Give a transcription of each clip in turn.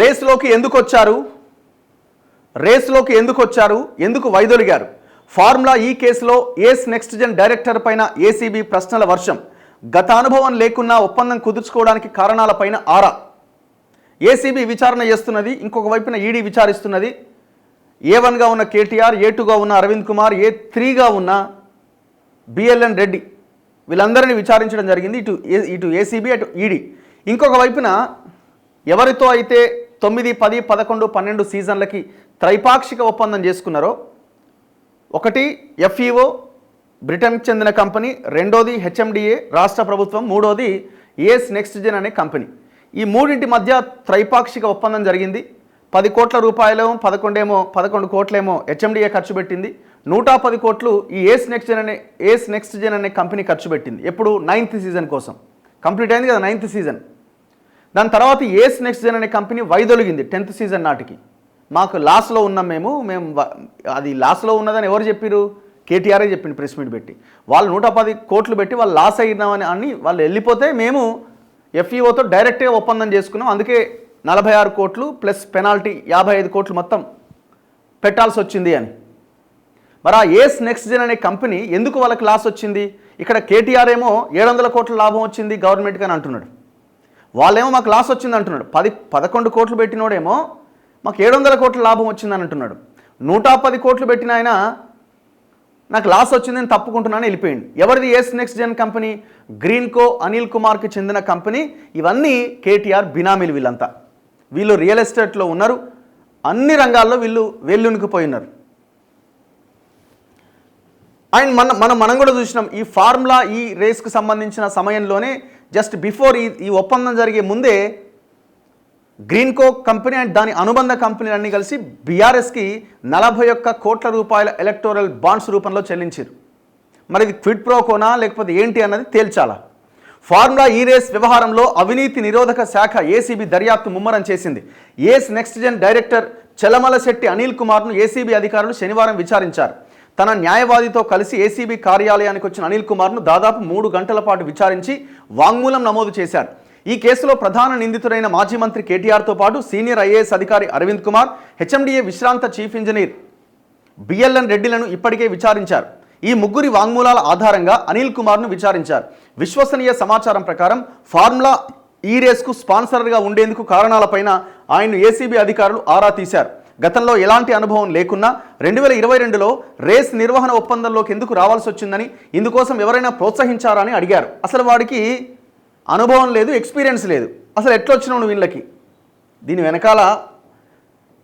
రేస్లోకి ఎందుకు వచ్చారు, ఎందుకు వైదొలిగారు? ఫార్ములా ఈ కేసులో ఏస్ నెక్స్ట్ జెన్ డైరెక్టర్ పైన ఏసీబీ ప్రశ్నల వర్షం. గత అనుభవం లేకున్నా ఒప్పందం కుదుర్చుకోవడానికి కారణాలపైన ఆరా. ఏసీబీ విచారణ చేస్తున్నది, ఇంకొక వైపున ఈడీ విచారిస్తున్నది. A1గా ఉన్న కేటీఆర్, A2గా ఉన్న అరవింద్ కుమార్, A3గా ఉన్న బిఎల్ఎన్ రెడ్డి, వీళ్ళందరినీ విచారించడం జరిగింది. ఇటు ఏసీబీ, అటు ఈడీ. ఇంకొక వైపున ఎవరితో అయితే 9, 10, 11, 12 సీజన్లకి త్రైపాక్షిక ఒప్పందం చేసుకున్నారో, ఒకటి ఎఫ్ఈఓ బ్రిటన్కి చెందిన కంపెనీ, రెండోది హెచ్ఎండిఏ రాష్ట్ర ప్రభుత్వం, మూడోది ఏస్ నెక్స్ట్ జెన్ అనే కంపెనీ. ఈ మూడింటి మధ్య త్రైపాక్షిక ఒప్పందం జరిగింది. 10 కోట్ల రూపాయలేమో 11 కోట్లేమో హెచ్ఎండిఏ ఖర్చు పెట్టింది. 110 కోట్లు ఈ ఏస్ నెక్స్ట్ జెన్ అనే కంపెనీ ఖర్చు పెట్టింది. ఎప్పుడు 9th సీజన్ కోసం. కంప్లీట్ అయింది కదా 9th సీజన్. దాని తర్వాత ఏస్ నెక్స్ట్ జెన్ అనే కంపెనీ వైదొలిగింది 10th సీజన్ నాటికి. మాకు లాస్లో ఉన్నాం మేము అది లాస్లో ఉన్నదని ఎవరు చెప్పారు? కేటీఆర్ఏ చెప్పింది ప్రెస్ మీట్ పెట్టి. వాళ్ళు 110 కోట్లు పెట్టి వాళ్ళు లాస్ అయినామని వాళ్ళు వెళ్ళిపోతే మేము ఎఫ్ఈఓతో డైరెక్ట్గా ఒప్పందం చేసుకున్నాం. అందుకే 46 కోట్లు ప్లస్ పెనాల్టీ 55 కోట్లు మొత్తం పెట్టాల్సి వచ్చింది అని. మరి ఆ ఏస్ నెక్స్ట్ జెన్ అనే కంపెనీ ఎందుకు వాళ్ళకి లాస్ వచ్చింది? ఇక్కడ కేటీఆర్ ఏమో 700 కోట్ల లాభం వచ్చింది గవర్నమెంట్కి అని అంటున్నాడు. వాళ్ళేమో మాకు లాస్ వచ్చింది అంటున్నాడు. 11 కోట్లు పెట్టినోడేమో మాకు 700 కోట్ల లాభం వచ్చిందని అంటున్నాడు. 110 కోట్లు పెట్టిన ఆయన నాకు లాస్ వచ్చిందని తప్పుకుంటున్నాను వెళ్ళిపోయింది. ఎవరిది ace next gen company? Greenko Anil కుమార్కి చెందిన కంపెనీ. ఇవన్నీ కేటీఆర్ బినామీలు. వీళ్ళు రియల్ ఎస్టేట్లో ఉన్నారు, అన్ని రంగాల్లో వీళ్ళు వెల్లునికిపోయి ఉన్నారు. అండ్ మనం కూడా చూసినాం, ఈ ఫార్ములా ఈ రేస్కి సంబంధించిన సమయంలోనే జస్ట్ బిఫోర్ ఈ ఒప్పందం జరిగే ముందే గ్రీన్కో కంపెనీ అండ్ దాని అనుబంధ కంపెనీలన్నీ కలిసి బీఆర్ఎస్కి 41 కోట్ల రూపాయల ఎలక్టోరల్ బాండ్స్ రూపంలో చెల్లించారు. మరి ఇది క్విడ్ ప్రోకోనా లేకపోతే ఏంటి అన్నది తేల్చాలా. ఫార్ములా ఈ రేస్ వ్యవహారంలో అవినీతి నిరోధక శాఖ ఏసీబీ దర్యాప్తు ముమ్మరం చేసింది. Ace next gen director Chalamalasetti Anil కుమార్ను ఏసీబీ అధికారులు శనివారం విచారించారు. తన న్యాయవాదితో కలిసి ఏసీబీ కార్యాలయానికి వచ్చిన అనిల్ కుమార్ను దాదాపు 3 గంటల పాటు విచారించి వాంగ్మూలం నమోదు చేశారు. ఈ కేసులో ప్రధాన నిందితుడైన మాజీ మంత్రి కేటీఆర్తో పాటు సీనియర్ ఐఏఎస్ అధికారి అరవింద్ కుమార్, హెచ్ఎండిఏ విశ్రాంత చీఫ్ ఇంజనీర్ బిఎల్ఎన్ రెడ్డిలను ఇప్పటికే విచారించారు. ఈ ముగ్గురి వాంగ్మూలాల ఆధారంగా అనిల్ కుమార్ను విచారించారు. విశ్వసనీయ సమాచారం ప్రకారం ఫార్ములా ఈ రేస్కు స్పాన్సర్గా ఉండేందుకు కారణాలపైన ఆయన్ను ఏసీబీ అధికారులు ఆరా తీశారు. గతంలో ఎలాంటి అనుభవం లేకున్నా 2022లో రేస్ నిర్వహణ ఒప్పందంలోకి ఎందుకు రావాల్సి వచ్చిందని, ఇందుకోసం ఎవరైనా ప్రోత్సహించారా అని అడిగారు. అసలు వాడికి అనుభవం లేదు, ఎక్స్పీరియన్స్ లేదు, అసలు ఎట్లా వచ్చినావు నువ్వు వీళ్ళకి? దీని వెనకాల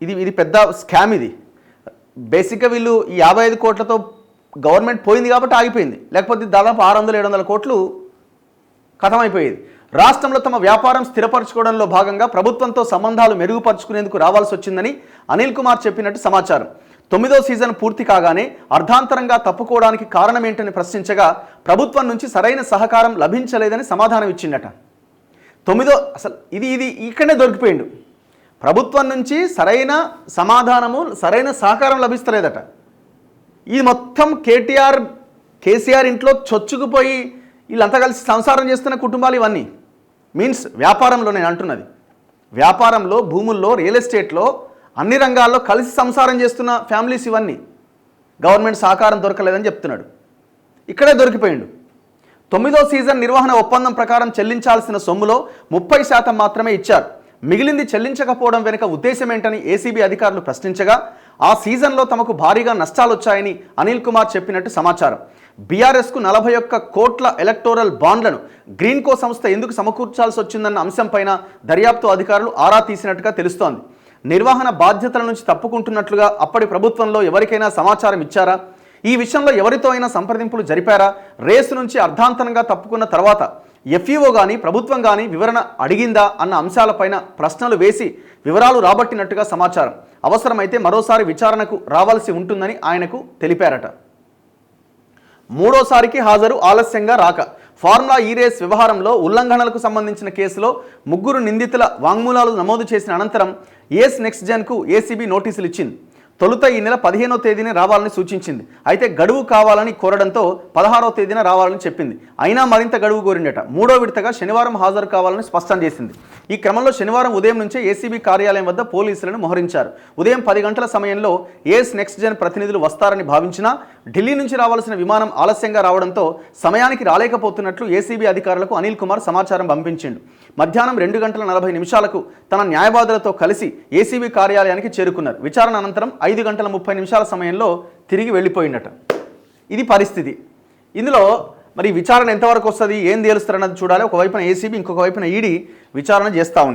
ఇది పెద్ద స్కామ్. ఇది బేసిక్గా వీళ్ళు ఈ 55 కోట్లతో గవర్నమెంట్ పోయింది కాబట్టి ఆగిపోయింది, లేకపోతే దాదాపు 600-700 కోట్లు ఖతమైపోయేది. రాష్ట్రంలో తమ వ్యాపారం స్థిరపరచుకోవడంలో భాగంగా ప్రభుత్వంతో సంబంధాలు మెరుగుపరుచుకునేందుకు రావాల్సి వచ్చిందని అనిల్ కుమార్ చెప్పినట్టు సమాచారం. 9వ సీజన్ పూర్తి కాగానే అర్ధాంతరంగా తప్పుకోవడానికి కారణం ఏంటని ప్రశ్నించగా ప్రభుత్వం నుంచి సరైన సహకారం లభించలేదని సమాధానం ఇచ్చిందట. అసలు ఇది ఇక్కడనే దొరికిపోయిండు. ప్రభుత్వం నుంచి సరైన సమాధానము, సరైన సహకారం లభిస్తలేదట. ఇది మొత్తం కేసీఆర్ ఇంట్లో చొచ్చుకుపోయి వీళ్ళంతా కలిసి సంసారం చేస్తున్న కుటుంబాలు ఇవన్నీ. మీన్స్ వ్యాపారంలో నేను అంటున్నది, వ్యాపారంలో, భూముల్లో, రియల్ ఎస్టేట్లో, అన్ని రంగాల్లో కలిసి సంసారం చేస్తున్న ఫ్యామిలీస్ ఇవన్నీ. గవర్నమెంట్ సహకారం దొరకలేదని చెప్తున్నాడు. ఇక్కడే దొరికిపోయిండు. 9వ సీజన్ నిర్వహణ ఒప్పందం ప్రకారం చెల్లించాల్సిన సొమ్ములో 30% మాత్రమే ఇచ్చారు. మిగిలింది చెల్లించకపోవడం వెనుక ఉద్దేశం ఏంటని ఏసీబీ అధికారులు ప్రశ్నించగా ఆ సీజన్లో తమకు భారీగా నష్టాలు వచ్చాయని అనిల్ కుమార్ చెప్పినట్టు సమాచారం. బీఆర్ఎస్కు 41 కోట్ల ఎలక్టోరల్ బాండ్లను గ్రీన్కో సంస్థ ఎందుకు సమకూర్చాల్సి వచ్చిందన్న అంశంపైన దర్యాప్తు అధికారులు ఆరా తీసినట్టుగా తెలుస్తోంది. నిర్వహణ బాధ్యతల నుంచి తప్పుకుంటున్నట్లుగా అప్పటి ప్రభుత్వంలో ఎవరికైనా సమాచారం ఇచ్చారా? ఈ విషయంలో ఎవరితో అయినా సంప్రదింపులు జరిపారా? రేసు నుంచి అర్ధాంతరంగా తప్పుకున్న తర్వాత ఎఫ్ఈఓ కానీ ప్రభుత్వం కానీ వివరణ అడిగిందా అన్న అంశాలపైన ప్రశ్నలు వేసి వివరాలు రాబట్టినట్టుగా సమాచారం. అవసరమైతే మరోసారి విచారణకు రావాల్సి ఉంటుందని ఆయనకు తెలిపారట. 3వసారికి హాజరు ఆలస్యంగా రాక. ఫార్ములా ఈ రేస్ వ్యవహారంలో ఉల్లంఘనలకు సంబంధించిన కేసులో 3 నిందితుల వాంగ్మూలాలు నమోదు చేసిన అనంతరం ఏస్ నెక్స్ట్ జెన్కు ఏసీబీ నోటీసులు ఇచ్చింది. తొలుత ఈ నెల 15వ తేదీనే రావాలని సూచించింది. అయితే గడువు కావాలని కోరడంతో 16వ తేదీన రావాలని చెప్పింది. అయినా మరింత గడువు కోరిండట. 3వ విడతగా శనివారం హాజరు కావాలని స్పష్టం చేసింది. ఈ క్రమంలో శనివారం ఉదయం నుంచే ఏసీబీ కార్యాలయం వద్ద పోలీసులను మోహరించారు. ఉదయం 10 గంటల సమయంలో ఏస్ నెక్స్ట్ జెన్ ప్రతినిధులు వస్తారని భావించినా ఢిల్లీ నుంచి రావాల్సిన విమానం ఆలస్యంగా రావడంతో సమయానికి రాలేకపోతున్నట్లు ఏసీబీ అధికారులకు అనిల్ కుమార్ సమాచారం పంపించిండు. మధ్యాహ్నం 2:40 తన న్యాయవాదులతో కలిసి ఏసీబీ కార్యాలయానికి చేరుకున్నారు. విచారణ అనంతరం 5:30 సమయంలో తిరిగి వెళ్ళిపోయిందట. ఇది పరిస్థితి. ఇందులో మరి విచారణ ఎంతవరకు వస్తుంది, ఏం తేలుస్తారన్నది చూడాలి. ఒకవైపున ఏసీబీ, ఇంకొక వైపున ఈడీ విచారణ చేస్తూ ఉన్నారు.